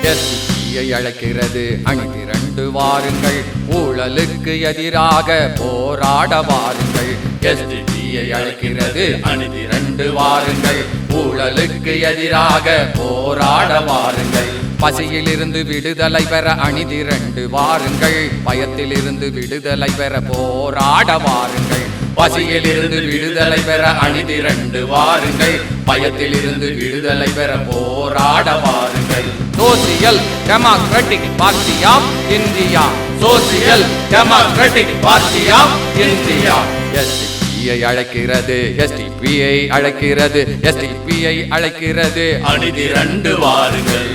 SDPI அழைக்கிறது அணிதிரண்டு வாருங்கள், ஊழலுக்கு எதிராக போராட வாருங்கள். எஸ்டிபிஐ அழைக்கிறது அணிதிரண்டு வாருங்கள், ஊழலுக்கு எதிராக போராட வாருங்கள். பசியிலிருந்து விடுதலை பெற அணிதிரண்டு வாருங்கள், பயத்திலிருந்து விடுதலை பெற போராட வாருங்கள். பசியிலிருந்து விடுதலை பெற அணிதிரண்டு வாருங்கள், பயத்திலிருந்து விடுதலை பெற போராட வாருங்கள். Social democratic party of India, social democratic party of India. SDPI அழைக்கிறது, எஸ்டிபிஐ அழைக்கிறது, எஸ்டிபிஐ அழைக்கிறது அணிதிரண்டு வாருங்கள்.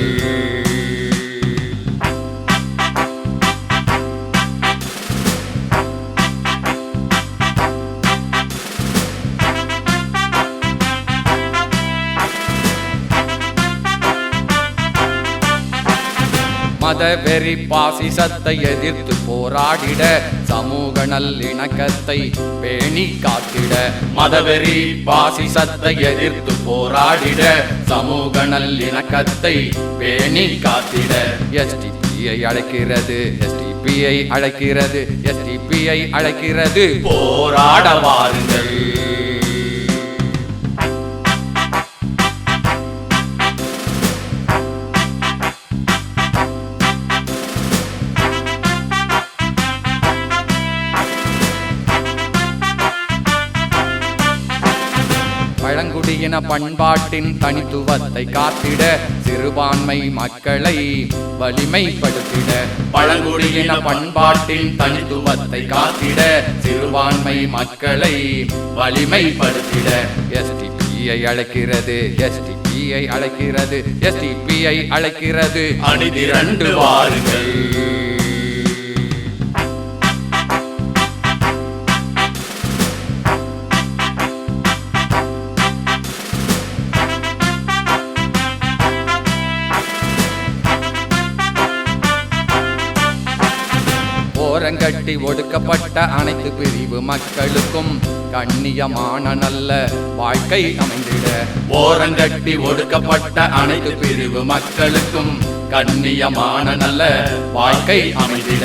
மதவெறி பாசிசத்தை எதிர்த்து போராடிட, சமூக நல்லிணக்கத்தை பேணி காத்திட. மதவெறி பாசிசத்தை எதிர்த்து போராடிட, சமூக நல்லிணக்கத்தை பேணி காத்திட. எஸ்டிபிஐ அழைக்கிறது, எஸ்டிபிஐ அழைக்கிறது, எஸ்டிபிஐ அழைக்கிறது போராட வாருங்கள். பழங்குடியின பண்பாட்டின் தனித்துவத்தை காத்திட, சிறுபான்மை மக்களை வலிமைப்படுத்திட. பழங்குடியின பண்பாட்டின் தனித்துவத்தை காத்திட, சிறுபான்மை மக்களை வலிமைப்படுத்திட. எஸ்டிபிஐ அழைக்கிறது, எஸ்டிபிஐ அழைக்கிறது, எஸ்டிபிஐ அழைக்கிறது அணிதிரண்டு வாருங்கள். ஓரங்கட்டி ஒடுக்கப்பட்ட அனைத்து பிரிவு மக்களுக்கும் கண்ணியமான நல்ல வாழ்க்கை அமைந்திட. ஓரங்கட்டி ஒடுக்கப்பட்ட அனைத்து பிரிவு மக்களுக்கும் கண்ணியமான நல்ல வாழ்க்கை அமைந்திட.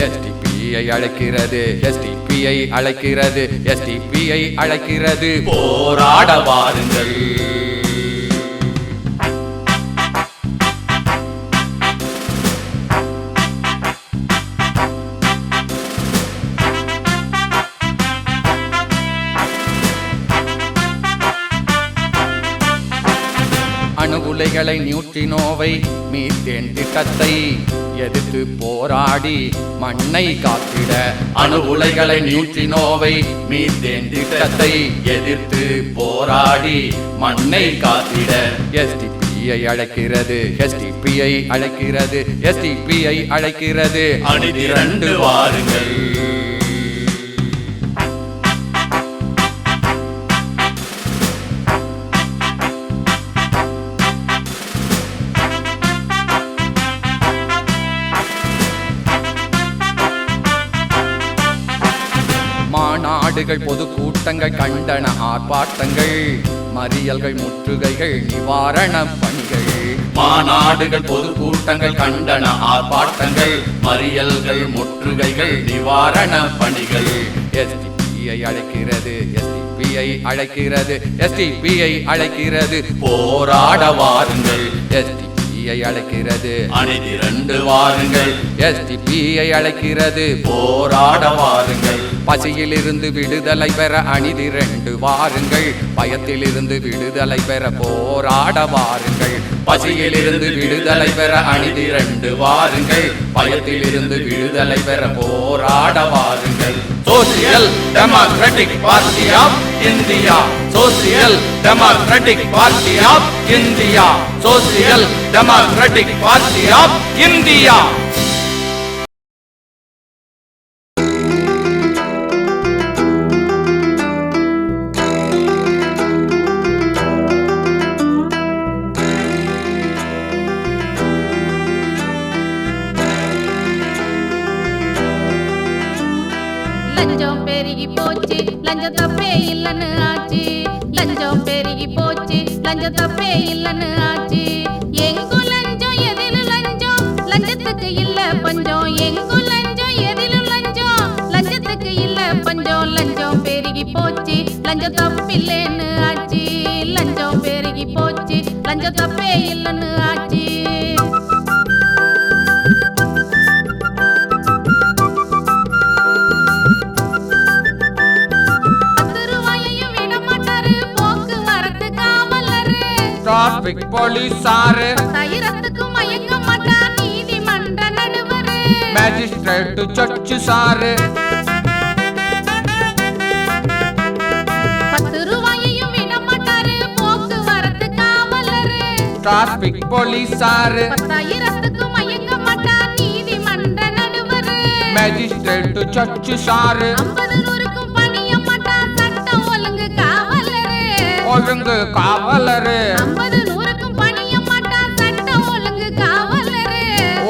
எஸ்டிபிஐ அழைக்கிறது, எஸ்டிபிஐ அழைக்கிறது, எஸ்டிபிஐ அழைக்கிறது போராட வாருங்கள். அணு உலைகளை நியூட்ரினோவை மீத்தேன் திட்டத்தை எதிர்த்து போராடி மண்ணை காத்திட. அணு உலைகளை நியூட்ரினோவை மீத்தேன் திட்டத்தை எதிர்த்து போராடி மண்ணை காத்திட. எஸ்டிபிஐ அழைக்கிறது, எஸ்டிபிஐ அழைக்கிறது, எஸ்டிபிஐ அழைக்கிறது அணிதிரண்டு வாருங்கள். மாநாடுகள், பொது கூட்டங்கள், கண்டன ஆர்ப்பாட்டங்கள், மறியல்கள், முற்றுகைகள், நிவாரண பணிகள். மாநாடுகள், பொது கூட்டங்கள், கண்டன ஆர்ப்பாட்டங்கள், மறியல்கள், முற்றுகைகள், நிவாரண பணிகள். எஸ்டிபிஐ அழைக்கிறது, எஸ்டிபிஐ அழைக்கிறது, எஸ்டிபிஐ அழைக்கிறது போராட வாருங்கள். எஸ்டிபிஐ அழைக்கிறது அணிதிரண்டு வாருங்கள், எஸ்டிபிஐ அழைக்கிறது போராட வாருங்கள். பசியிலிருந்து விடுதலை பெற அணிதிரண்டு வாருங்கள், பயத்திலிருந்து விடுதலை பெற போராட வாருங்கள். பசியிலிருந்து விடுதலை பெற அணிதிரண்டு வாருங்கள், பயத்திலிருந்து விடுதலை பெற போராட வாருங்கள். Social democratic party of India, social democratic party of India, social democratic party of India. லஞ்சம் பெருகி போச்சு, லஞ்ச தப்பே இல்லன்னு ஆச்சு. லஞ்சம் பெருகி போச்சு, லஞ்ச தப்பே இல்லன்னு ஆச்சு. எங்கு லஞ்சம் எதில் லஞ்சம் லஞ்சம் தப்பில்லைன்னு ஆச்சு. லஞ்சம் பெருகி போச்சு, லஞ்சம் தப்பே இல்லைன்னு ஆச்சு. டிராபிக் போலீஸாரு தைரத்துக்கு மயங்க மாட்டார் நீதிமன்ற நடுவரு. மேஜிஸ்ட்ரேட் ஜட்ஜு சாரு 10 ரூபாயையும் விட மாட்டாரு போக்குவரத்து காவலரு. டிராபிக் போலீஸாரு தைரத்துக்கு மயங்க மாட்டார் நீதிமன்ற நடுவரு. மேஜிஸ்ட்ரேட் ஜட்ஜு சாரு 50 நூறுக்கும் பணிய மாட்டார் சட்டம் ஒழுங்கு காவலரு. ஒழுங்கு காவலரு 50 நூறுக்கும் பணிய மாட்டார் சட்டம் ஒழுங்கு காவலரு.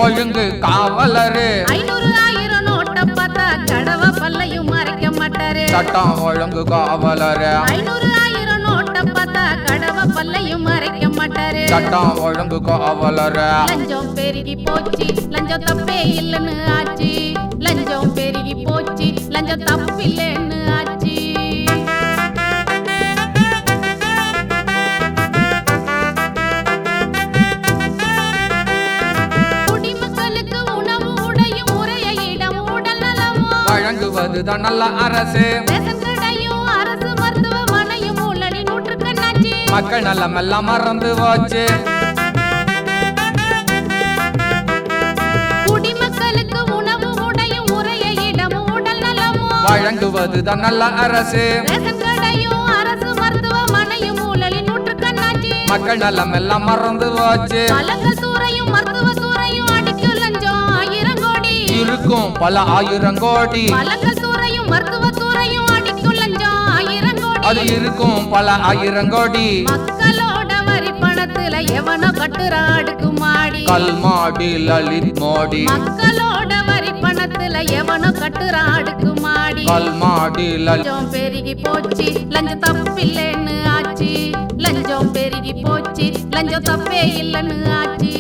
ஒழுங்கு காவலரு 500 1000 நோட்டை பார்த்தா கடவ பல்லையும் மறைக்க மாட்டாரு. சட்டம் ஒழுங்கு காவலரு 500 1000 நோட்டை பார்த்தா கடவ பல்லையும் மறைக்க மாட்டாரு. சட்டம் ஒழுங்கு காவலரு லஞ்சம் பெருகி போச்சு, லஞ்சம் தப்பே இல்லைன்னு ஆச்சு. லஞ்சம் பெருகி போச்சு, லஞ்சம் தப்பில்லைன்னு ஆச்சு. குடிமக்களுக்கு உணவு உடையும் உரிய இடம் உடல் நலமும் வழங்குவதுதான் நல்ல அரசு. ரேஷன் கடையும் அரசு மருத்துவமனையும் ஊழலின் நூற்றுக்கண்ணாச்சு. மக்கள் நலமெல்லாம் மறந்து போச்சு. குடிமக்களுக்கு உணவு உடையும் உரிய இடம் உடல் நலமும் வழங்குவதுதான் நல்ல அரசு. ரேஷன் கடையும் அரசு மருத்துவமனையும் ஊழலின் நூற்றுக்கண்ணாச்சு. மக்கள் நலமெல்லாம் மறந்து போச்சு. பழங்கள் துறையும் மருத்துவ துறையும் அடிக்கும் லஞ்சம் 1000 கோடி. இருக்கும் பல 1000 கோடி. பழங்கள் துறையும் மருத்துவ துறையும் அடிக்கும் லஞ்சம் 1000 கோடி. அது இருக்கும் பல 1000 கோடி. மக்களோட வரி பணத்துல எவனோ கட்டுற அடுக்குமாடி. கல்மாடி லலித் மோடி. மக்களோட வரி பணத்துல எவனோ கட்டுற அடுக்குமாடி. கல்மாடி லலித் லஞ்சம் பெருகி போச்சு, லஞ்சம் தப்பில்லைன்னு ஆச்சு. லஞ்சம் பெருகி போச்சு, லஞ்சம் தப்பே இல்லைன்னு ஆச்சு.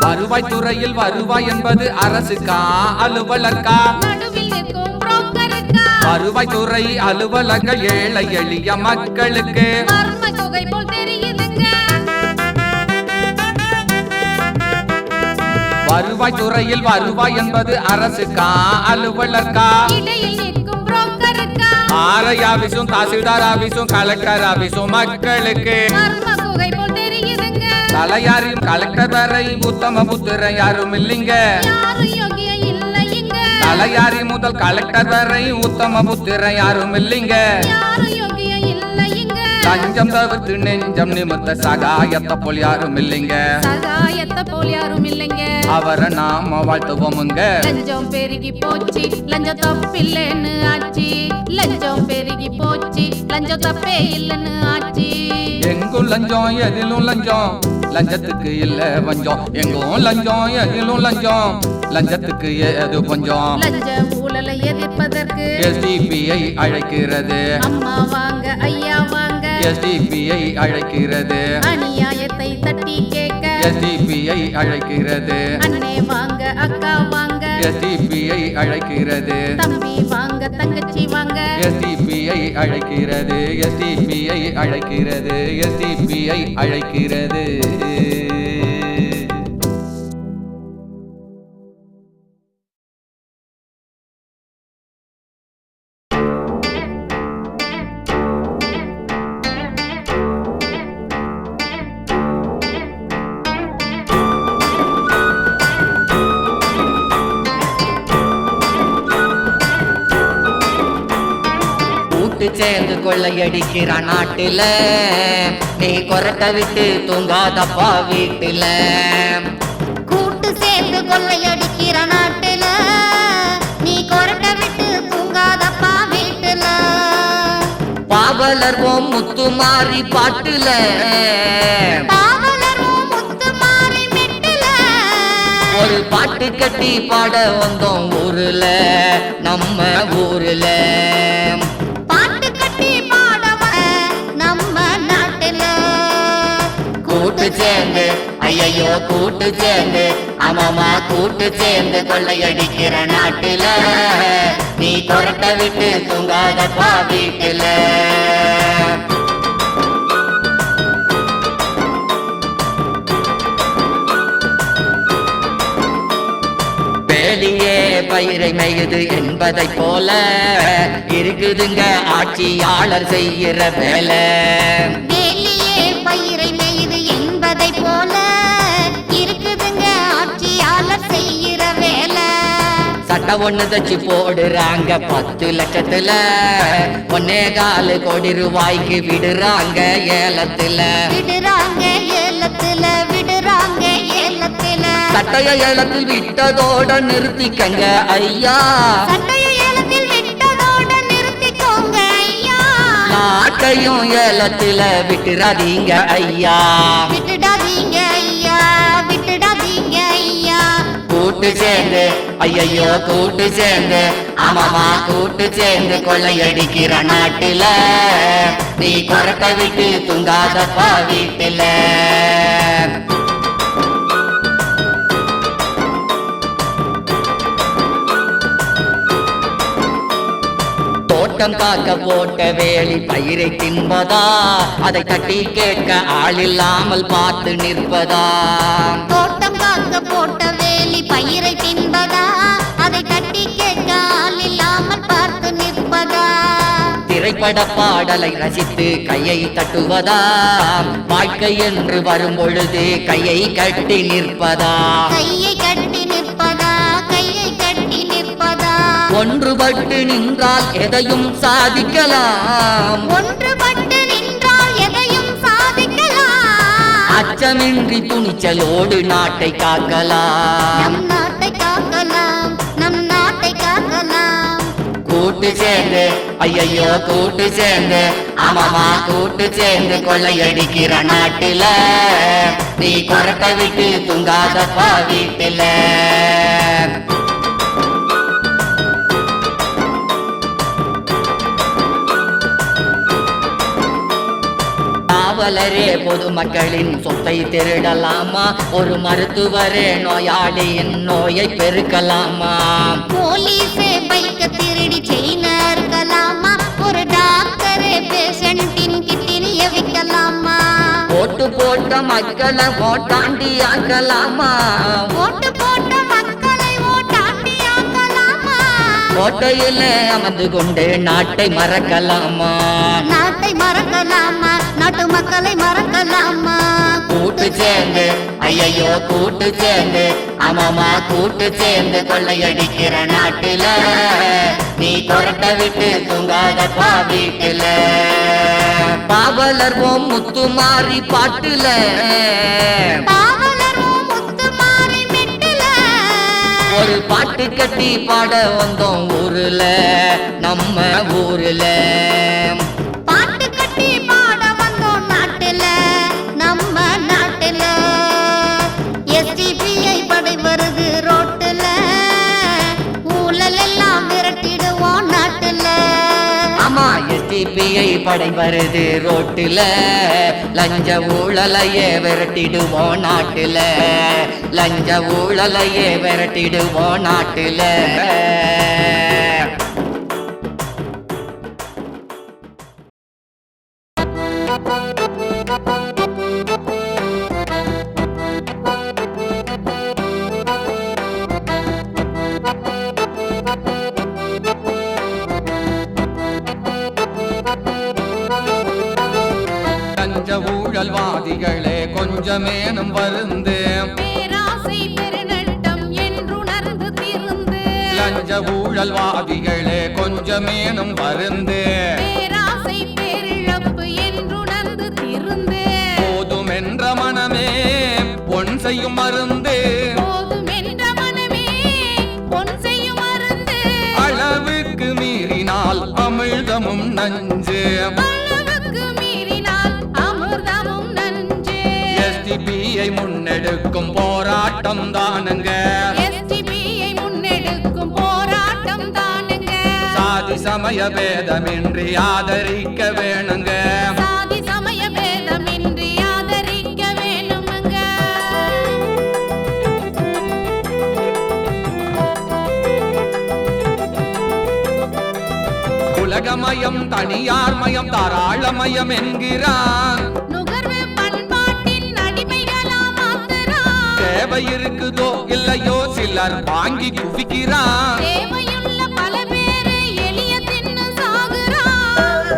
வருவாய் துறையில் வருவாய் என்பது அரசுக்கா அலுவலக்கா? நடுவில் நிற்கும் புரோக்கருக்கா? வருவாய் துறை அலுவலர்கள் ஏழை எளிய மக்களுக்கு மர்ம தொகை போல் தெரியுதுங்க. வருவாய் துறையில் வருவாய் என்பது அரசுக்கா அலுவலக்கா? இடையில் நிற்கும் புரோக்கருக்கா? ஆர்ஐ ஆபீஸும் தாசில்தார் ஆபீஸும் கலெக்டர் ஆபீஸும் மக்களுக்கு மர்ம தொகை போல் தெரியுதுங்க. தலையாரியும் கலெக்டர் வரை உத்தம புத்திர யாரும் இல்லைங்க. யாரும் யோகியம் இல்லைங்க. தலையாரி முதல் கலெக்டர் வரை உத்தம புத்திர யாரும் இல்லைங்க. யாரும் யோகியம் இல்லைங்க. லஞ்சம் தவிர்த்து நெஞ்சம் நிமித்த சகாயத்தை போல் யாரும் இல்லைங்க. சகாயத்தை போல் யாரும் இல்லைங்க. அவரை நாம வாழ்த்துவோமுங்க. லஞ்சம் பெருகி போச்சு, லஞ்சம் தப்பில்லைன்னு ஆச்சு. லஞ்சம் பெருகி போச்சு, லஞ்சம் தப்பே இல்லைன்னு ஆச்சு. எங்கும் லஞ்சம் எதிலும் லஞ்சம், லஞ்சத்துக்கு இல்ல வஞ்சம். எங்கும் லஞ்சம் எதிலும் லஞ்சம், லஞ்சத்துக்கு ஏது கொஞ்சம். லஞ்ச ஊழலை எதிர்ப்பதற்கு எஸ்டிபிஐ அழைக்கிறது. அம்மா வாங்க ஐயா வாங்க. எஸ்டிபிஐ அழைக்கிறது. அநியாயத்தை தட்டி கேட்க எஸ்டிபிஐ அழைக்கிறது. அண்ணே வாங்க அக்கா வாங்க. எஸ்டிபிஐ அழைக்கிறது. தம்பி வாங்க தங்கச்சி வாங்க. எஸ்டிபிஐ அழைக்கிறது. எஸ்டிபிஐ அழைக்கிறது. எஸ்டிபிஐ அழைக்கிறது. சேர்ந்து கொள்ளையடிக்கிற நாட்டுல நீ கொரட்ட விட்டு தூங்காதப்பா வீட்டுல. கூட்டு சேர்ந்து கொள்ளையடிக்கிற நாட்டுல நீ கொரட்ட விட்டு தூங்காதப்பா வீட்டுல. பாவலர்வோம் முத்து மாறி பாட்டுல பாவலரும் முத்து மாறி மெட்டுல ஒரு பாட்டு கட்டி பாட வந்தோம் ஊருல நம்ம ஊருல. பாட்டு கட்டி பாடவ நம்ம நாட்டுல கூட்டு சேர்ந்து ஐயையோ கூட்டு சேர்ந்து ஆமாமா கூட்டு சேர்ந்து கொள்ளையடிக்கிற நாட்டுல நீ கொரட்ட விட்டு தூங்காதப்பா வீட்டுல. வேலியே பயிரை மேயுது என்பதை போல இருக்குதுங்க ஆட்சியாளர் செய்கிற வேலை. வேலியே பயிரை மேயுது என்பதை போல இருக்குதுங்க ஆட்சியாளர் செய்கிற வேலை. சட்டை ஒண்ணு தச்சு போடுறாங்க 10 லட்சத்துல 1.25 கோடி ரூபாய்க்கு விடுறாங்க ஏலத்துல. விடுறாங்க ஏலத்துல விடுறாங்க ஏலத்துல. சட்டைய ஏலத்தில் விட்டதோட நிறுத்திக்கங்க ஐயா. சட்டைய ஏலத்தில் விட்டதோட நிறுத்திக்கோங்க ஐயா. நாட்டையும் ஏலத்துல விட்டுறாதீங்க ஐயா. விட்டுடாதீங்க ஐயா விட்டுடாதீங்க ஐயா. கூட்டு சேர்ந்து ஐயையோ கூட்டு சேர்ந்து ஆமாமா கூட்டு சேர்ந்து கொள்ளையடிக்கிற நாட்டுல நீ கொரட்ட விட்டு தூங்காதப்பா வீட்டுல. தோட்டம் காக்க போட்ட வேலி பயிரை தின்பதா அதை தட்டி கேட்க ஆளில்லாமல் பார்த்து நிற்பதா. தோட்டம் காக்க போட்ட வேலி பயிரை தின்பதா அதை தட்டி கேட்க ஆள் இல்லாமல் பார்த்து நிற்பதா. திரைப்பட பாடலை ரசித்து கையை தட்டுவதா வாழ்க்கை என்று வரும் பொழுது கையை கட்டி நிற்பதா. கையை கட்டி நிற்பதா கையை கட்டி நிற்பதா. ஒன்றுபட்டு நின்றால் எதையும் சாதிக்கலாம். ஒன்றுபட்டு நின்றால் எதையும் சாதிக்கலாம். அச்சமின்றி துணிச்சலோடு நாட்டை காக்கலாம். நம் நாட்டை காக்கலாம் நம் நாட்டை காக்கலாம். கூட்டு சேர்ந்து ஐயையோ கூட்டு சேர்ந்து ஆமாமா கூட்டு சேர்ந்து கொள்ளையடிக்கிற நாட்டுல நீ கொரட்ட விட்டு தூங்காதப்பா வீட்டுல. காவலரே பொதுமக்களின் சொத்தை திருடலாமா? ஒரு மருத்துவரே நோயாளியின் நோயை பெருக்கலாமா? போலீஸே பைக்க திருடி செயின இருக்கலாமா? ஒரு டாக்டரே பேஷண்டின் கிட்னிய விற்கலாமா? ஓட்டு போட்ட மக்களை ஓட்டாண்டி ஆக்கலாமா? ஓட்டு போட்ட மக்களை ஓட்டாண்டி ஆக்கலாமா? கோட்டையில அமர்ந்து கொண்டு நாட்டை மறக்கலாமா? நாட்டை மறக்கலாமா? நாட்டு மக்களை மறக்கலாமா? கூட்டு சேர்ந்து ஐயையோ கூட்டு சேர்ந்து ஆமாமா கூட்டு சேர்ந்து கொள்ளையடிக்கிற நாட்டுல நீ கொரட்ட விட்டு தூங்காதப்பா வீட்டுல. பாவலர் ஓம் முத்துமாரி பாட்டுல பாவலர் முத்துமாரி மெட்டுல ஒரு பாட்டு கட்டி பாட வந்தோம் ஊருல நம்ம ஊருல. பாட்டு கட்டி பாட வந்தோம் நாட்டுல நம்ம நாட்டுல. SDPI படை வருது ரோட்டுல ஊழல் எல்லாம் விரட்டிடுவோம் நாட்டுல. ஆமா SDPI படை வருது ரோட்டுல லஞ்ச ஊழலையே விரட்டிடுவோம் நாட்டுல. லஞ்ச ஊழலையே விரட்டிடுவோம் நாட்டுல. லஞ்ச ஊழல்வாதிகளே கொஞ்சமேனும் வருந்து பேராசை பெருநட்டம் என்றுணர்ந்து திருந்து. லஞ்ச ஊழல்வாதிகளே கொஞ்சமேனும் வருந்து பேராசை பேரிழப்பு என்றுணர்ந்து திருந்து. போதுமென்ற மனமே பொன் செய்யும் மருந்து போதுமென்ற மனமே பொன் செய்யும் மருந்து. அளவுக்கு மீறினால் அமிழ்தமும் நஞ்சு அளவுக்கு மீறினால் அமிர்தமும் நஞ்சு. SDPI முன்னெடுக்கும் போராட்டம் தானுங்க SDPI முன்னெடுக்கும் போராட்டம் தானுங்க. சாதி சமய பேதமின்றி ஆதரிக்க வேணுங்க. சாதி சமய பேதமின்றி ஆதரிக்க வேணுமுங்க. உலகமயம் தனியார் மயம் தாராளமயம் என்கிறான். நுகர்வு பண்பாட்டின் அடிமைகளா மாத்துறான். தேவை இருக்குதோ இல்லையோ சிலர் வாங்கி குவிக்கிறான். தேவையுள்ள பல பேரு எளிய தின்னு சாகுறான்.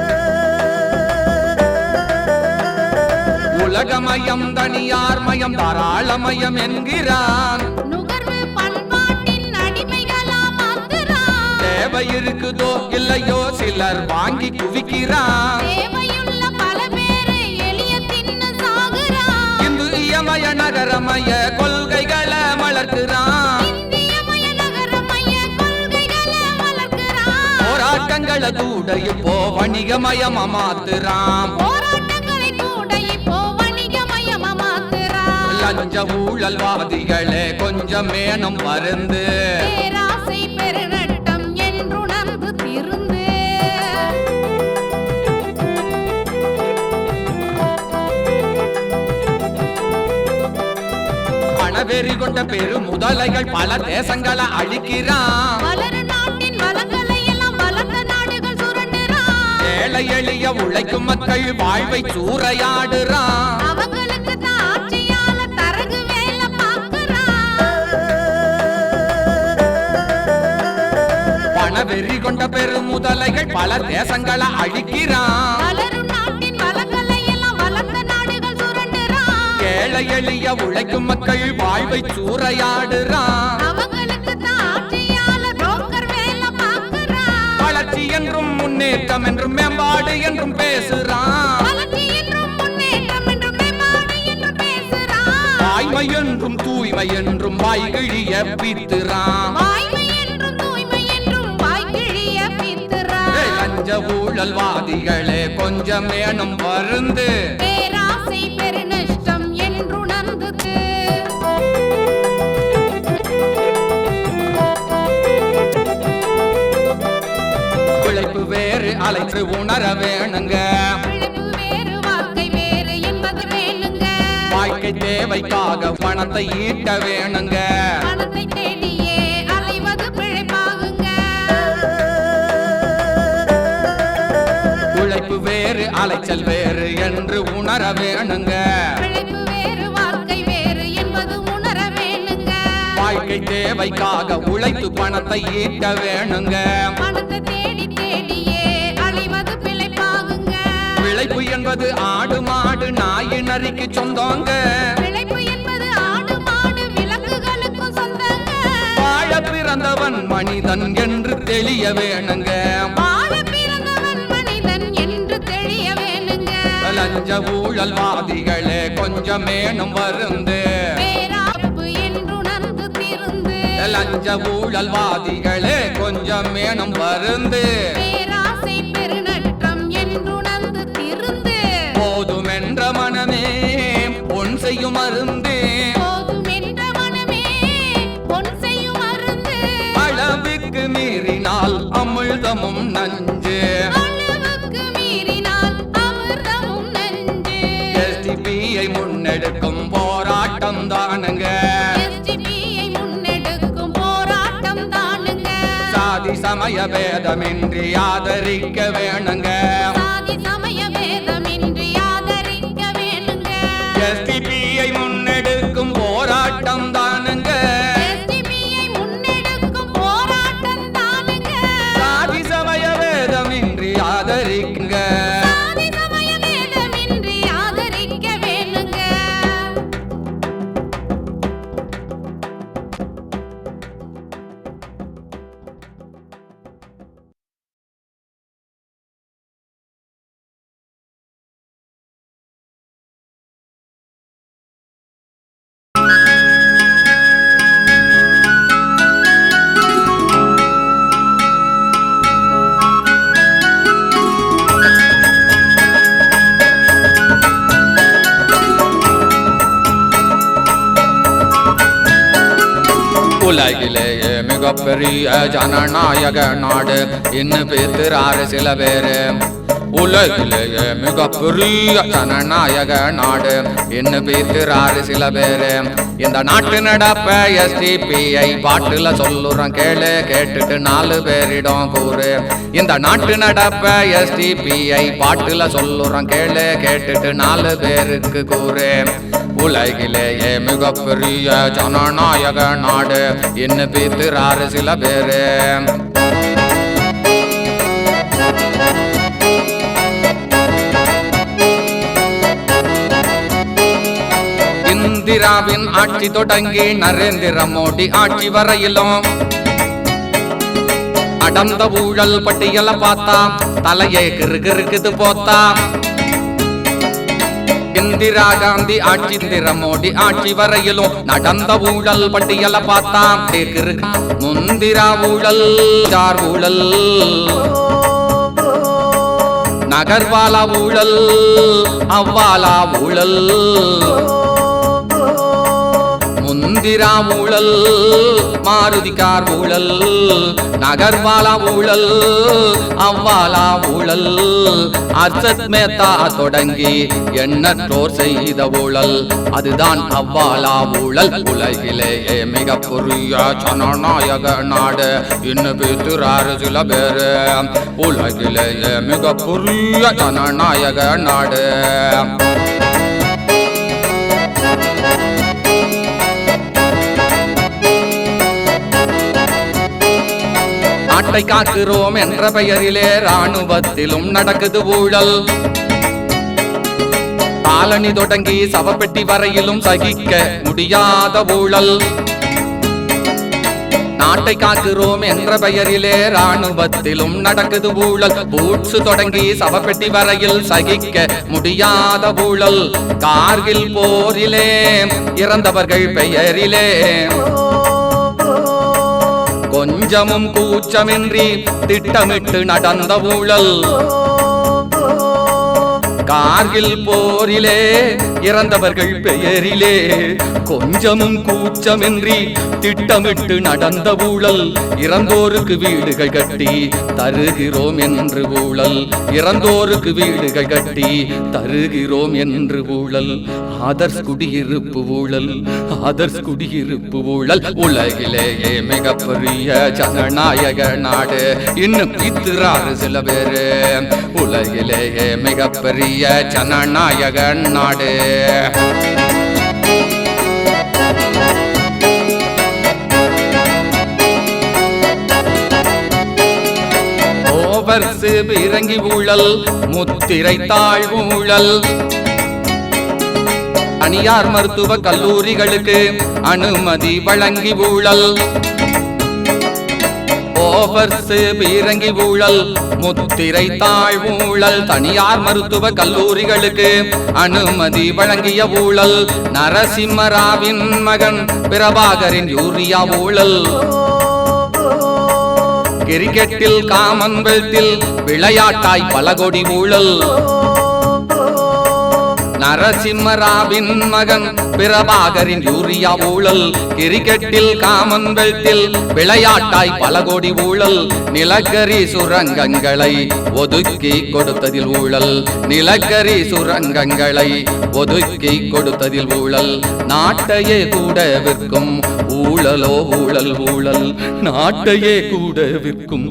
உலகமயம் தனியார் மயம் தாராளமயம் என்கிறான். நுகர்வு பண்பாட்டின் அடிமைகளா மாத்துறான். தேவை இருக்குதோ இல்லையோ சிலர் வாங்கி குவிக்கிறான். தேவையுள்ள பல பேரு எளிய தின்னு சாகுறான். இந்தியமய நகரமய கொள்கைகளை வளர்க்கிறான். இந்தியமய நகரமய கொள்கைகளை வளர்க்கிறான். போராட்டங்களை கூட இப்போ வணிகமயமா மாத்துறான். போராட்டங்களை கூட இப்போ வணிகமயமா மாத்துறான். லஞ்ச ஊழல்வாதிகளே கொஞ்சம் மேனம் மருந்து. பேராசை பெருநட்டம் என்றுணர்ந்து திருந்து. பணவெறி கொண்ட பெரும் முதலைகள் பல தேசங்களை அழிக்கிறான். வளரும் நாட்டின் வளங்களை எல்லாம் வளர்ந்த நாடுகள் சுரண்டுறான். ஏழை எளிய உழைக்கும் மக்கள் வாழ்வை சூறையாடுறான். அவங்களுக்கு தான் ஆட்சியால தரகு வேலை பார்க்கறான். பணவெறி கொண்ட பெரும் முதலைகள் பல தேசங்களை அழிக்கிறான். வளரும் நாட்டின் வளங்களை எல்லாம் வளர்ந்த நாடுகள் சுரண்டுறான். ஏழை எளிய உழைக்கும் மக்கள் வாழ்வை சூறையாடுறான். அவங்களுக்கு தான் ஆட்சியால புரோக்கர் வேலை பார்க்கறான். வளர்ச்சி என்றும் முன்னேற்றம் என்றும் மேம்பாடு என்றும் பேசுறான். வளர்ச்சி என்றும் முன்னேற்றம் என்றும் மேம்பாடு என்றும் பேசுறான். வாய்மை என்றும் தூய்மை என்றும் வாய்கிழிய பித்துறான். வாய்மை என்றும் தூய்மை என்றும் வாய்க்கிழிய பித்துறான். லஞ்ச ஊழல்வாதிகளே கொஞ்சம் மேனும் வருந்து. பேராசை பெருநஷ்டம் என்றுணர்ந்தது. உழைப்பு வேறு அலைத்து உணர வேணுங்க. பிழைப்பு வேறு வாழ்க்கை வேறு என்பது வேணுங்க. வாழ்க்கை தேவைக்காக பணத்தை ஈட்ட வேணுங்க. பணத்தை தேடியே அலைவது பிழைப்பாகுங்க. உழைப்பு வேறு அலைச்சல் வேறு என்று உணர வேணுங்க. பிழைப்பு வேறு வாழ்க்கை வேறு என்பது உணர வேணுங்க. வாழ்க்கை தேவைக்காக உழைத்து பணத்தை ஈட்ட வேணுங்க. பணத்தை தேடி தேடியே அலைவது பிழைப்பாகுங்க. பிழைப்பு என்பது ஆடு மாடு நாய் நரிக்கு சொந்தங்க. பிழைப்பு என்பது ஆடு மாடு விலங்குகளுக்கும் சொந்தங்க. வாழ பிறந்தவன் மனிதன் என்று தெளிய வேணுங்க. வாழ பிறந்தவன் மனிதன் என்று தெளிய வேணுங்க. லஞ்ச ஊழல்வாதிகளே கொஞ்சம் மேனும் வருந்து. பேராப்பு என்றுணர்ந்து திருந்து. லஞ்ச ஊழல்வாதிகளே கொஞ்சம் மேனும் வருந்து. பேராசை பெருநட்டம் என்றுணர்ந்து திருந்து. போதுமென்ற மனமே பொன் செய்யும் மருந்து. போதும் என்ற மனமே பொன் செய்யும் மருந்து. அளவுக்கு மீறினால் அமிழ்தமும் நஞ்சு. அளவுக்கு மீறினால் அமிர்தமும் நஞ்சு. எஸ்டிபியை முன்னெடுக்கும் போராட்டம் தானுங்க. SDPயை முன்னெடுக்கும் போராட்டம் தானுங்க. சாதி சமய பேதமின்றி ஆதரிக்க வேணுங்க. சாதி சமய பேதமின்றி ஆதரிக்க வேணுங்க. எஸ்டிபியை முன்னெடுக்கும் போராட்டம் தானுங்க. SDPயை முன்னெடுக்கும் போராட்டம் தானுங்க. சாதி சமய பேதமின்றி ஆதரிக்குங்க. சாதி சமய பேதமின்றி ஆதரிக்க வேணுங்க. உலகிலேயே மிகப்பெரிய ஜனநாயக நாடு இன்னும் பேத்துறாரு சில பேரு. உலகிலேயே மிகப்பெரிய ஜனநாயக நாடு என்ன பேசுறாரு சில பேரு. இந்த நாட்டு நடப்ப STPஐ பாட்டுல சொல்லுறோம் கேளு, கேட்டுட்டு 4 பேரிடம் கூறு. இந்த நாட்டு நடப்ப STPஐ பாட்டுல சொல்லுறோம் கேளு, கேட்டுட்டு 4 பேருக்கு கூறு. உலகிலேயே மிகப்பெரிய ஜனநாயக நாடு என்ன பேசுறாரு சில பேரு. இந்திராவின் ஆட்சி தொடங்கி நரேந்திர மோடி ஆட்சி வரையிலும் அடர்ந்த ஊழல் பட்டியலை பார்த்தா தலையே கிறுகிறுக்குது போத்தா. இந்திரா காந்தி ஆட்சி இந்திர மோடி ஆட்சி வரையிலும் நடந்த ஊழல் பட்டியலை பார்த்தா முந்திரா ஊழல், ஜார் ஊழல், நகர்வாலா ஊழல், அவ்வாலா ஊழல், முந்திரா ஊழல், மாருதி கார் ஊழல், நகர்வாலா ஊழல், அவ்வாலா ஊழல், அர்ஷத் மேத்தா தொடங்கி எண்ணற்றோர் செய்த ஊழல், அதுதான் அவ்வாலா ஊழல். உலகிலேயே மிகப்பெரிய ஜனநாயக நாடு இன்னும் பேசுறாரு சில பேரு. உலகிலேயே மிகப்பெரிய ஜனநாயக நாடு. நாட்டை காக்கிறோம் என்ற பெயரிலே ராணுவத்திலும் நடக்குது ஊழல். காலனி தொடங்கி சவப்பெட்டி வரையிலும் சகிக்க முடியாத ஊழல். நாட்டை காக்கிறோம் என்ற பெயரிலே ராணுவத்திலும் நடக்குது ஊழல். பூட்ஸ் தொடங்கி சவப்பெட்டி வரையில் சகிக்க முடியாத ஊழல். கார்கில் போரிலே இறந்தவர்கள் பெயரிலே கொஞ்சமும் கூச்சமின்றி திட்டமிட்டு நடந்த ஊழல். கார்கில் போரிலே இறந்தவர்கள் பெயரிலே கொஞ்சமும் கூச்சமின்றி திட்டமிட்டு நடந்த ஊழல். இறந்தோருக்கு வீடுகள் கட்டி தருகிறோம் என்று ஊழல். இறந்தோருக்கு வீடுகள் கட்டி தருகிறோம் என்று ஊழல். ஆதர்ஸ் குடியிருப்பு ஊழல், ஆதர்ஸ் குடியிருப்பு ஊழல். உலகிலேயே மிகப்பெரிய ஜனநாயக நாடு இன்னும் பித்துறாரு சில பேரு. உலகிலேயே மிகப்பெரிய ஜனநாயக நாடு. ஓவர்ஸ் பீரங்கி ஊழல், முத்திரை தாழ்வு ஊழல். தனியார் மருத்துவ கல்லூரிகளுக்கு அனுமதி வழங்கி ஊழல். ஓவர்ஸ் பீரங்கி ஊழல், முத்திரை தாழ்வு ஊழல். தனியார் மருத்துவ கல்லூரிகளுக்கு அனுமதி வழங்கிய ஊழல். நரசிம்மராவின் மகன் பிரபாகரின் யூரியா ஊழல். கிரிக்கெட்டில் காமன்வெல்த்தில் விளையாட்டாய் பல கோடி ஊழல். நரசிம்மராவின் மகன் பிரபாகரின் யூரியா ஊழல். கிரிக்கெட்டில் காமன்வெல்த்தில் விளையாட்டாய் பல கோடி ஊழல். நிலக்கரி சுரங்கங்களை ஒதுக்கி கொடுத்ததில் ஊழல். நிலக்கரி சுரங்கங்களை ஒதுக்கி கொடுத்ததில் ஊழல். நாட்டையே கூட விற்கும் ஊழலோ ஊழல் ஊழல். நாட்டையே கூட விற்கும்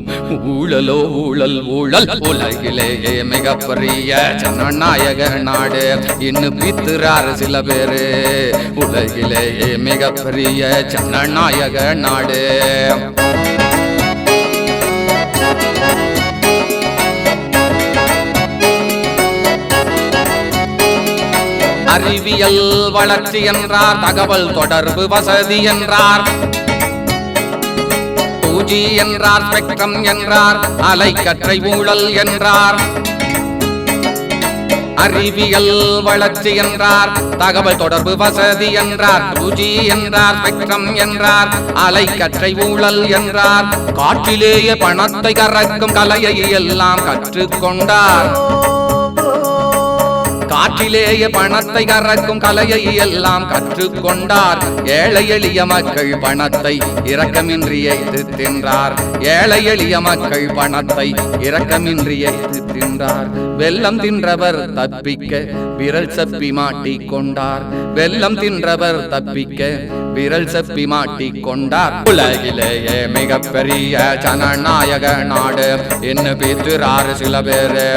ஊழலோ ஊழல் ஊழல். உலகிலேயே மிகப்பெரிய ஜனநாயக நாடு இன்னும் பித்துறாரு சில பேரு. உலகிலேயே மிகப்பெரிய ஜனநாயக நாடு. அறிவியல் வளர்ச்சி என்றார், தகவல் தொடர்பு வசதி என்றார், 2G என்றார், ஸ்பெக்ட்ரம் என்றார், அலைக்கற்றை ஊழல் என்றார். அறிவியல் வளர்ச்சி என்றார், தகவல் தொடர்பு வசதி என்றார், 2G என்றார், ஸ்பெக்ட்ரம் என்றார், அலைக்கற்றை ஊழல் என்றார். காற்றிலேயே பணத்தை கறக்கும் கலையை எல்லாம் கற்றுக்கொண்டார். காற்றிலேயே பணத்தை கறக்கும் கலையை எல்லாம் கற்றுக்கொண்டார். ஏழை எளிய மக்கள் பணத்தை இரக்கமின்றி ஏய்த்து தின்றார். ஏழை எளிய மக்கள் பணத்தை இரக்கமின்றி ஏய்த்து தின்றார். வெல்லம் தின்றவர் தப்பிக்க விரல் சப்பி மாட்டிக்கொண்டார். வெல்லம் தின்றவர் தப்பிக்க விரல் சப்பி மாட்டிக்கொண்டார். உலகிலேயே மிகப்பெரிய ஜனநாயக நாடு என்ன பேசுறாரு சில பேரு.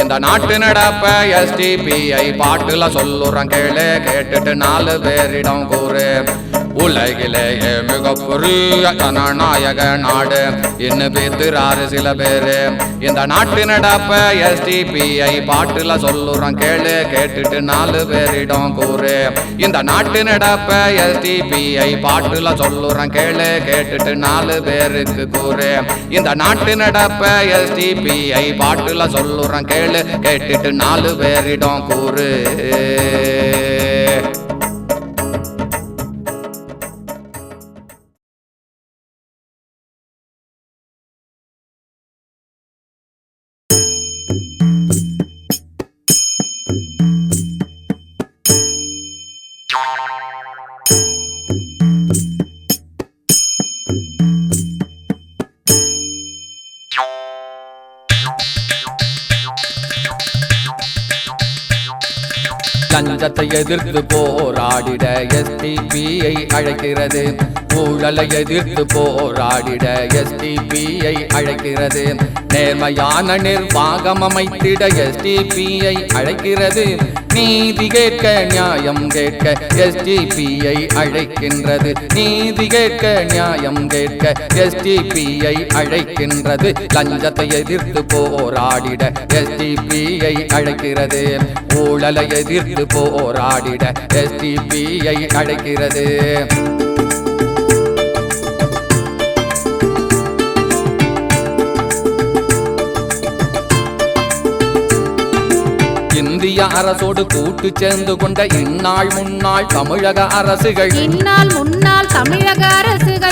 இந்த நாட்டு நடப்ப STPI பாட்டுல சொல்லுறேன் கேளு, கேட்டுட்டு 4 பேரிடம் கூறு. உலகிலேயே மிகப்பெரிய ஜனநாயக நாடு என்ன பேசுறாரு சில பேரு. இந்த நாட்டு நடப்ப STPI பாட்டுல சொல்லுறேன் கேளு, கேட்டுட்டு 4 பேரிடம் கூறு. இந்த நாட்டு நடப்ப STPI பாட்டுல சொல்லுறேன் கேளு, கேட்டுட்டு 4 பேருக்கு கூறு. இந்த நாட்டு நடப்ப STPI பாட்டுல சொல்லுறேன் கேளு, கேட்டுட்டு 4 பேரிடம் கூறு. லஞ்சத்தை எதிர்த்து போராடிட STPI அழைக்கிறது. ஊழலை எதிர்த்து போராடிட STPI அழைக்கிறது. நேர்மையான நிர்வாகம் அமைத்திட STPI அழைக்கிறது. நீதி கேட்க நியாயம் கேட்க STPI அழைக்கின்றது. நீதி கேட்க நியாயம் கேட்க STPI அழைக்கின்றது. லஞ்சத்தை எதிர்த்து போராடிட STPI அழைக்கிறது. ஊழலை எதிர்த்து போராடிட STPI அழைக்கிறது. இந்திய அரசோடு கூட்டு சேர்ந்து கொண்ட இந்நாள் முன்னாள் தமிழக அரசுகள்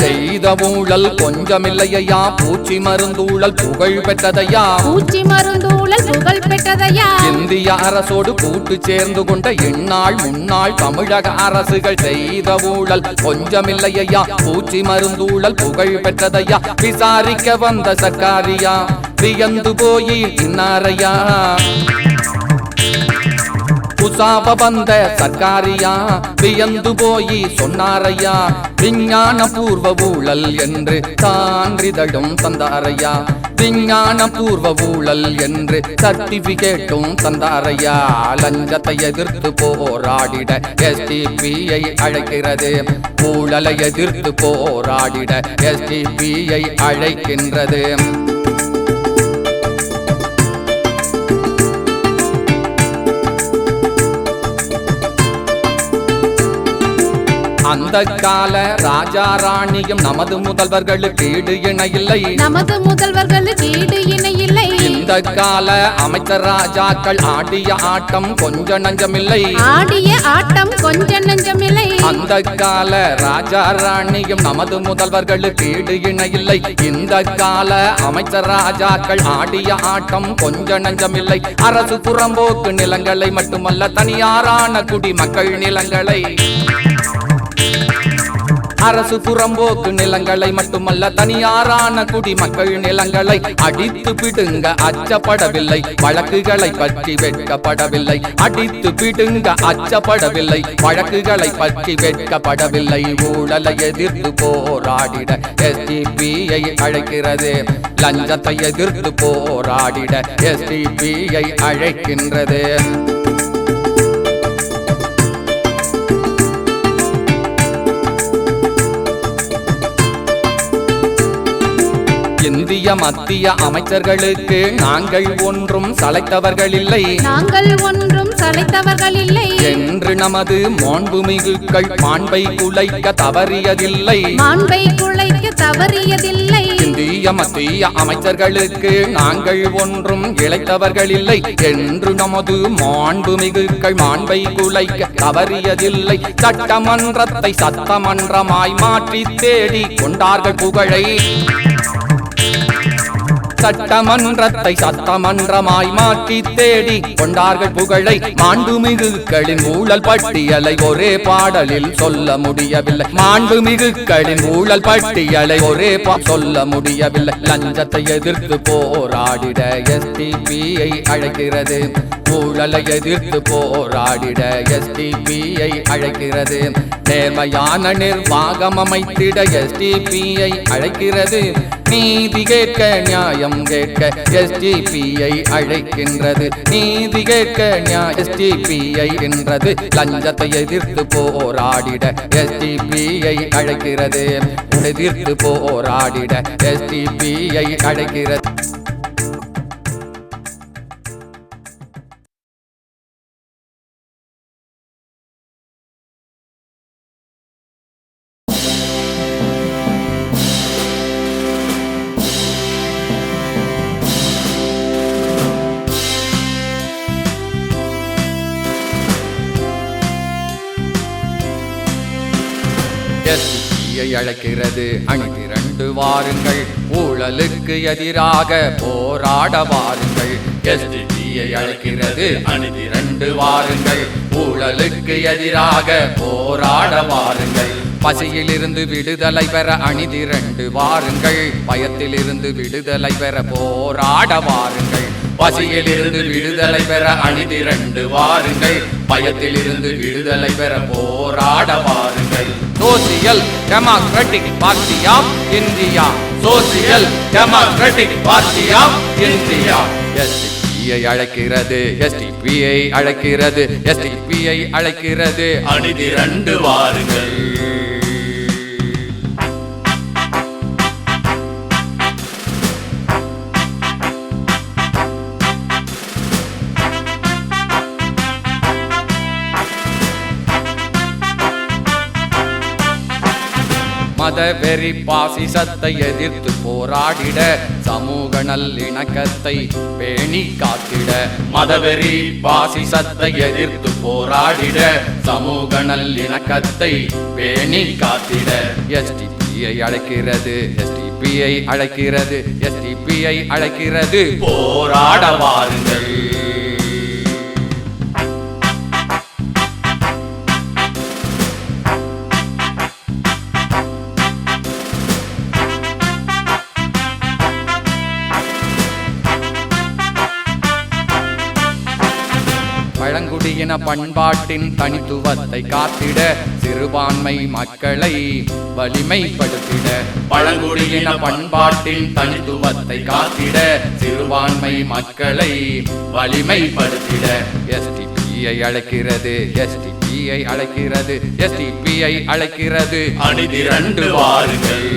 செய்த ஊழல் கொஞ்சமில்லையா. பூச்சி மருந்தூழல் புகழ் பெற்றதையா. இந்திய அரசோடு கூட்டு சேர்ந்து கொண்ட இந்நாள் முன்னாள் தமிழக அரசுகள் செய்த ஊழல் கொஞ்சமில்லையா. பூச்சி மருந்தூழல் புகழ் பெற்றதையா. விசாரிக்க வந்த சர்க்காரியா வியந்து போய் இன்னாரையா. உசாவ வந்த சர்க்காரியா வியந்து போய் சொன்னாரையா. விஞ்ஞான பூர்வ ஊழல் என்று சான்றிதழும் தந்தாரையா. விஞ்ஞான பூர்வ ஊழல் என்று சர்டிபிகேட்டும் தந்தாரையா. லஞ்சத்தை எதிர்த்து போராடிட STPI அழைக்கிறது. ஊழலை எதிர்த்து போராடிட STPI அழைக்கின்றது. அந்த கால ராஜா ராணியும் நமது முதல்வர்களுக்கு ஈடு இணையில்லை. இந்த கால அமைச்சர் ராஜாக்கள் ஆடிய ஆட்டம் கொஞ்ச நஞ்சமில்லை. அந்த கால ராஜா ராணியும் நமது முதல்வர்களுக்கு ஈடு இணையில்லை. இந்த கால அமைச்சர் ராஜாக்கள் ஆடிய ஆட்டம் கொஞ்ச நஞ்சமில்லை. அரசு புறம்போக்கு நிலங்களை மட்டுமல்ல தனியாரான குடிமக்கள் நிலங்களை. அரசு புறம்போக்கு நிலங்களை மட்டுமல்ல தனியாரான குடிமக்கள் நிலங்களை அடித்து பிடுங்க அச்சப்படவில்லை. வழக்குகளை பற்றி வெட்கப்படவில்லை. அடித்து பிடுங்க அச்சப்படவில்லை. வழக்குகளை பற்றி வெட்கப்படவில்லை. ஊழலை எதிர்த்து போராடிட STPI அழைக்கிறது. லஞ்சத்தை எதிர்த்து போராடிட STPI அழைக்கின்றது. இந்திய மத்திய அமைச்சர்களுக்கு நாங்கள் ஒன்றும் சளைத்தவர்கள் இல்லை. என்று நமது மாண்புமிகுக்கள் மாண்பை குலைக்க தவறியதில்லை. இந்திய மத்திய அமைச்சர்களுக்கு நாங்கள் ஒன்றும் இழைத்தவர்கள் இல்லை. என்று நமது மாண்புமிகுக்கள் மாண்பை குலைக்க தவறியதில்லை. சட்டமன்றத்தை சட்டமன்றமாய் மாற்றி தேடி கொண்டார்கள் புகழை. சட்டமன்றத்தை சட்டமன்றமாய் மாற்றி தேடி கொண்டார்கள் புகழை. மாண்புமிகுக்களின் ஊழல் பட்டியலை ஒரே பாடலில் சொல்ல முடியவில்லை. மாண்புமிகுக்களின் ஊழல் பட்டியலை ஒரே சொல்ல முடியவில்லை. லஞ்சத்தை எதிர்த்து போராடிட STPஐ அழைக்கிறது. ஊழலை எதிர்த்து போராடிட STPஐ அழைக்கிறது. நேர்மையான நிர்வாகம் அமைத்திட STPஐ அழைக்கிறது. நீதி கேட்க நியாயம் கேட்க STPஐ அழைக்கின்றது. நீதி கேட்க STPஐ என்றது. லஞ்சத்தை எதிர்த்து போராடிட STPஐ அழைக்கிறது. எதிர்த்து போராடிட STPஐ அழைக்கிறது. STPஐ அழைக்கிறது. அணிதிரண்டு வாருங்கள், ஊழலுக்கு எதிராக போராட வாருங்கள். STPஐ அழைக்கிறது. அணிதிரண்டு வாருங்கள், ஊழலுக்கு எதிராக போராட வாருங்கள். பசியிலிருந்து விடுதலை பெற அணிதிரண்டு வாருங்கள். பயத்திலிருந்து விடுதலை பெற போராட வாருங்கள். பசியிலிருந்து விடுதலை பெற அணிதிரண்டு வாருங்கள். பயத்திலிருந்து விடுதலை பெற போராட வாருங்கள். Social democratic party of India. Social democratic party of India. STPஐ அழைக்கிறது. STPஐ அழைக்கிறது. STPஐ அழைக்கிறது. அணிதிரண்டு வாருங்கள். மதவெறி பாசிசத்தை எதிர்த்து போராடிட சமூக நல்லிணக்கத்தை பேணி காத்திட. மதவெறி பாசிசத்தை எதிர்த்து போராடிட சமூக நல்லிணக்கத்தை பேணி காத்திட. STPஐ அழைக்கிறது. STPஐ அழைக்கிறது. STPஐ அழைக்கிறது. போராட வாருங்கள். பழங்குடியின பண்பாட்டின் தனித்துவத்தை காத்திட சிறுபான்மை மக்களை வலிமைப்படுத்திட. பழங்குடியின பண்பாட்டின் தனித்துவத்தை காத்திட சிறுபான்மை மக்களை வலிமைப்படுத்திட. STPஐ அழைக்கிறது. STPஐ அழைக்கிறது. STPஐ அழைக்கிறது. அணிதிரண்டு வாருங்கள்.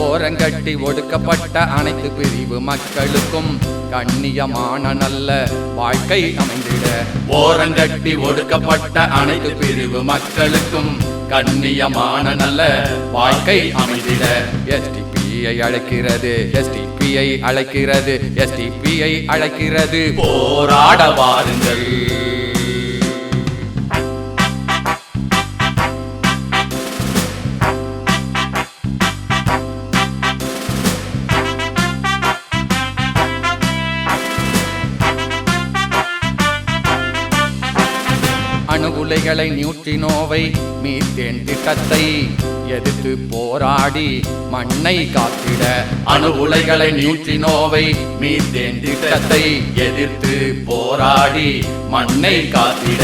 ஓரங்கட்டி ஒடுக்கப்பட்ட அனைத்து பிரிவு மக்களுக்கும் கண்ணியமான நல்ல வாழ்க்கை அமைந்திட. ஓரங்கட்டி ஒடுக்கப்பட்ட அனைத்து பிரிவு மக்களுக்கும் கண்ணியமான நல்ல வாழ்க்கை அமைந்திட. STPஐ அழைக்கிறது. STPஐ அழைக்கிறது. STPஐ அழைக்கிறது. போராட வாருங்கள். அணு உலைகளை நியூட்ரினோவை மீத்தேன் திட்டத்தை எதிர்த்து போராடி மண்ணை காத்திட. அணு உலைகளை நியூட்ரினோவை மீத்தேன் திட்டத்தை எதிர்த்து போராடி மண்ணை காத்திட.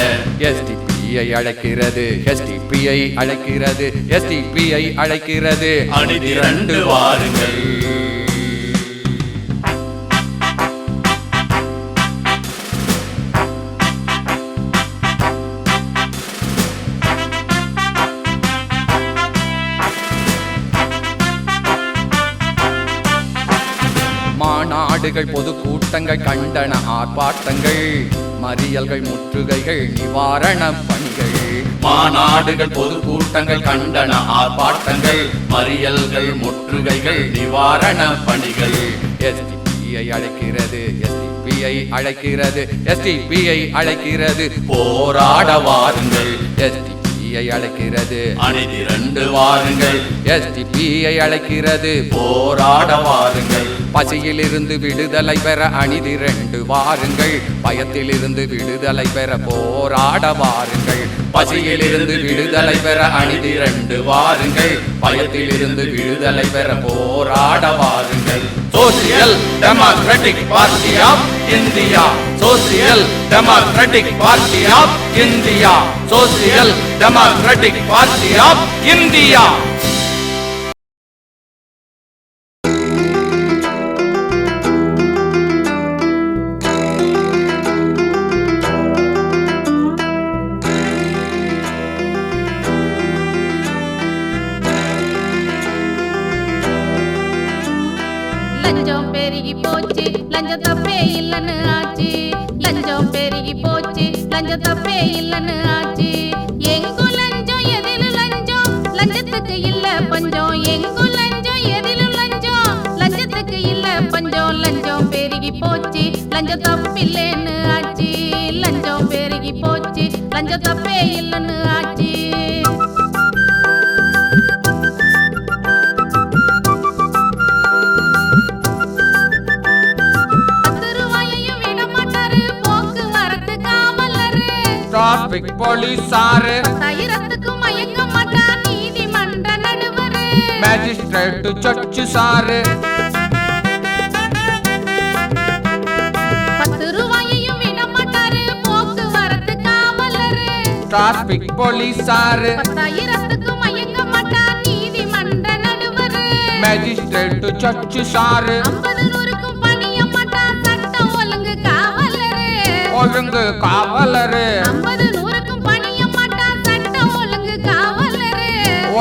STPஐ அழைக்கிறது. STPஐ அழைக்கிறது. STPஐ அழைக்கிறது. அணிதிரண்டு வாருங்கள். மாநாடு மாநாடுகள் பொது கூட்டங்கள் கண்டன ஆர்ப்பாட்டங்கள் மறியல்கள் முற்றுகைகள் நிவாரண பணிகள் மாநாடுகள் பொது கூட்டங்கள் கண்டன ஆர்ப்பாட்டங்கள் மறியல்கள் முற்றுகைகள் நிவாரண பணிகள் எஸ்டிபிஐ அழைக்கிறது எஸ்டிபிஐ அழைக்கிறது எஸ்டிபிஐ அழைக்கிறது போராட வாருங்கள் எஸ்டிபிஐ அழைக்கிறது அணிதிரண்டு வாருங்கள் எஸ்டிபிஐ அழைக்கிறது போராட வாருங்கள் பசியிலிருந்து விடுதலை பெற அணிதிரண்டு வாருங்கள் பயத்திலிருந்து விடுதலை பெற போராட வாருங்கள் பசியிலிருந்து விடுதலை பெற அணிதிரண்டு வாருங்கள் பயத்திலிருந்து விடுதலை பெற போராட வாருங்கள் social democratic party of India social democratic party of India social democratic party of India லஞ்சம் பெருகி போச்சு லஞ்சம் தப்பே இல்லன்னு ஆச்சு லஞ்சம் பெருகி போச்சு லஞ்சம் தப்பே இல்லன்னு ஆச்சு எங்கும் லஞ்சம் எதிலும் லஞ்சம் லஞ்சத்துக்கு இல்ல பஞ்சம் எங்கும் லஞ்சம் எதிலும் லஞ்சம் லஞ்சத்துக்கு இல்ல பஞ்சம் லஞ்சம் பெருகி போச்சு லஞ்சம் தப்பில்லைன்னு ஆச்சு லஞ்சம் பெருகி போச்சு லஞ்சம் தப்பே இல்லன்னு ஆச்சு டிராபிக் போலீசாரு தைரத்துக்கு மயங்க மாட்டார் நீதிமன்ற நடுவரு மேஜிஸ்ட்ரேட் ஜட்ஜு சாரு 10 ரூபாயையும் விட மாட்டாரு போக்குவரத்து காவலரு டிராபிக் போலீசாரு தைரத்துக்கு மயங்க மாட்டார் நீதிமன்ற நடுவரு மேஜிஸ்ட்ரேட் ஜட்ஜு சாரு 50 நூறுக்கும் பணிய மாட்டார் சட்டம் ஒழுங்கு காவலரு ஒழுங்கு காவலரு 50 நூறுக்கும் பணிய மாட்டார் சட்டம் ஒழுங்கு காவலரு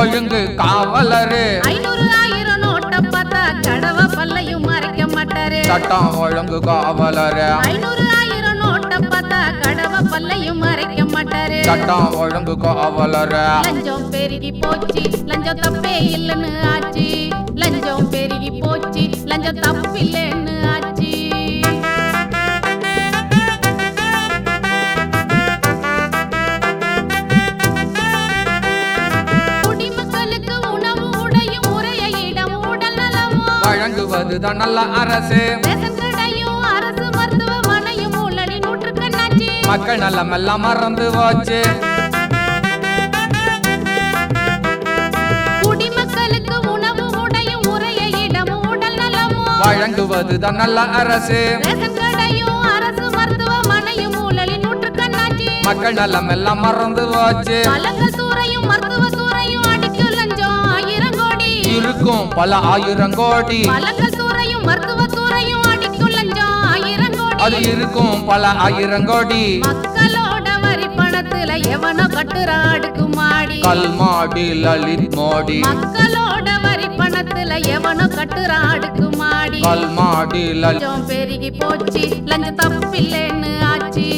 ஒழுங்கு காவலரு 500 1000 நோட்ட பார்த்தா கடவ பல்லையும் மறைக்க மாட்டாரு சட்டம் ஒழுங்கு காவலரு 500 1000 நோட்ட பார்த்தா கடவ பல்லையும் மறைக்க மாட்டாரு சட்டம் ஒழுங்கு காவலரு லஞ்சம் பெருகி போச்சு லஞ்சம் தப்பே இல்லன்னு ஆச்சு லஞ்சம் பெருகி போச்சு லஞ்சம் தப்பில்லைன்னு ஆச்சு குடிமக்களுக்கு உணவு உடையும் உரைய இடம் உடல் நலமும் வழங்குவதுதான் நல்ல அரசு ரேஷன் கடையும் அரசு மருத்துவமனையும் ஊழலின் நூற்றுக்கண்ணாச்சு மக்கள் நலமெல்லாம் மறந்து போச்சு குடிமக்களுக்கு உணவு உடையும் உரைய இடம் உடல் நலமும் வழங்குவதுதான் நல்ல அரசு ரேஷன் கடையும் அரசு மருத்துவமனையும் ஊழலின் நூற்றுக்கண்ணாச்சு மக்கள் நலமெல்லாம் மறந்து போச்சு பழங்கள் துறையும் மருத்துவ துறையும் அடிக்கு லஞ்சம் 1000 கோடி இருக்கும் பல 1000 கோடி பழங்கள் துறையும் மருத்துவ துறையும் அடிக்கு லஞ்சம் 1000 கோடி அது இருக்கும் பல 1000 கோடி மக்களோட வரி பணத்துல எவனோ கட்டுற அடுக்கு மாடி கல்மாடி லலித் மோடி மக்களோட வரி பணத்துல எவனோ கட்டுற அடுக்கு மாடி கல்மாடி லலித் லஞ்சம் பெருகி போச்சு லஞ்சம் தப்பில்லைன்னு ஆச்சு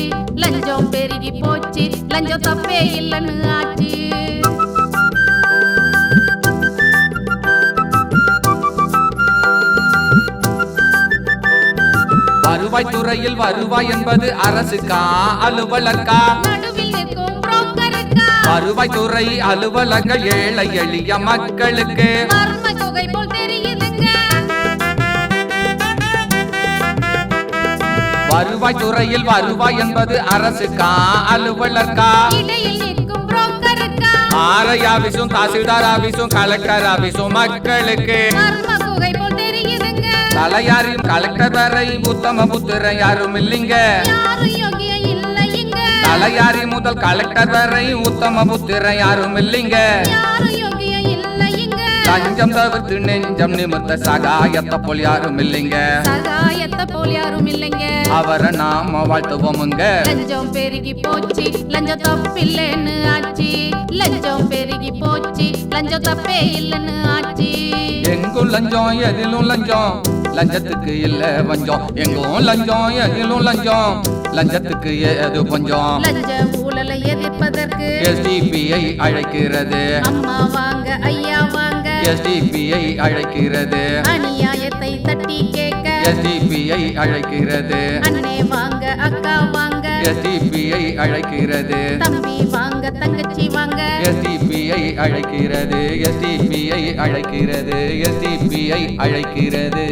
லஞ்சம் பெருகி போச்சு லஞ்சம் தப்பே இல்லைன்னு ஆச்சு வருவாய் துறையில் வருவாய் என்பது அரசுக்கா அலுவலக்கா நடுவில் நிற்கும் புரோக்கருக்கா வருவாய் துறை அலுவலர்கள் ஏழை எளிய மக்களுக்கு மர்ம தொகை போல் தெரியுதுங்க வருவாய் துறையில் வருவாய் என்பது அரசுக்கா அலுவலக்கா இடையில் நிற்கும் புரோக்கருக்கா ஆர்ஐ ஆபீஸும் தாசில்தார் ஆபீஸும் கலெக்டர் ஆபீஸும் மக்களுக்கு மர்ம தொகை போல் தெரியுதுங்க தலையாரியும் கலெக்டர் வரை உத்தம புத்திர யாரும் இல்லைங்க யாரும் யோகியம் இல்லைங்க தலையாரி முதல் கலெக்டர் வரை உத்தம புத்திர யாரும் இல்லைங்க யாரும் யோகியம் இல்லைங்க லஞ்சம் தவிர்த்து நெஞ்சம் நிமித்த சகாயத்தை போல் யாரும் இல்லைங்க சகாயத்தை போல் யாரும் இல்லைங்க அவரை நாம வாழ்த்துவோமுங்க லஞ்சம் பெருகி போச்சு லஞ்சம் தப்பில்லைன்னு ஆச்சு லஞ்சம் பெருகி போச்சு லஞ்சம் தப்பே இல்லைன்னு ஆச்சு எங்கும் லஞ்சம் எதிலும் லஞ்சம் லஞ்சத்துக்கு இல்ல வஞ்சம் எங்கும் லஞ்சம் எங்கிலும் லஞ்சம் லஞ்சத்துக்கு ஏது பஞ்சம் லஞ்ச ஊழலை எதிர்ப்பதற்கு எஸ்டிபிஐ அழைக்கிறது அம்மா வாங்க ஐயா வாங்க எஸ்டிபிஐ அழைக்கிறது அநியாயத்தை தட்டி கேட்க எஸ்டிபிஐ அழைக்கிறது அண்ணே வாங்க அக்கா வாங்க எஸ்டிபிஐ அழைக்கிறது தம்பி வாங்க தங்கச்சி வாங்க எஸ்டிபிஐ அழைக்கிறது எஸ்டிபிஐ அழைக்கிறது எஸ்டிபிஐ அழைக்கிறது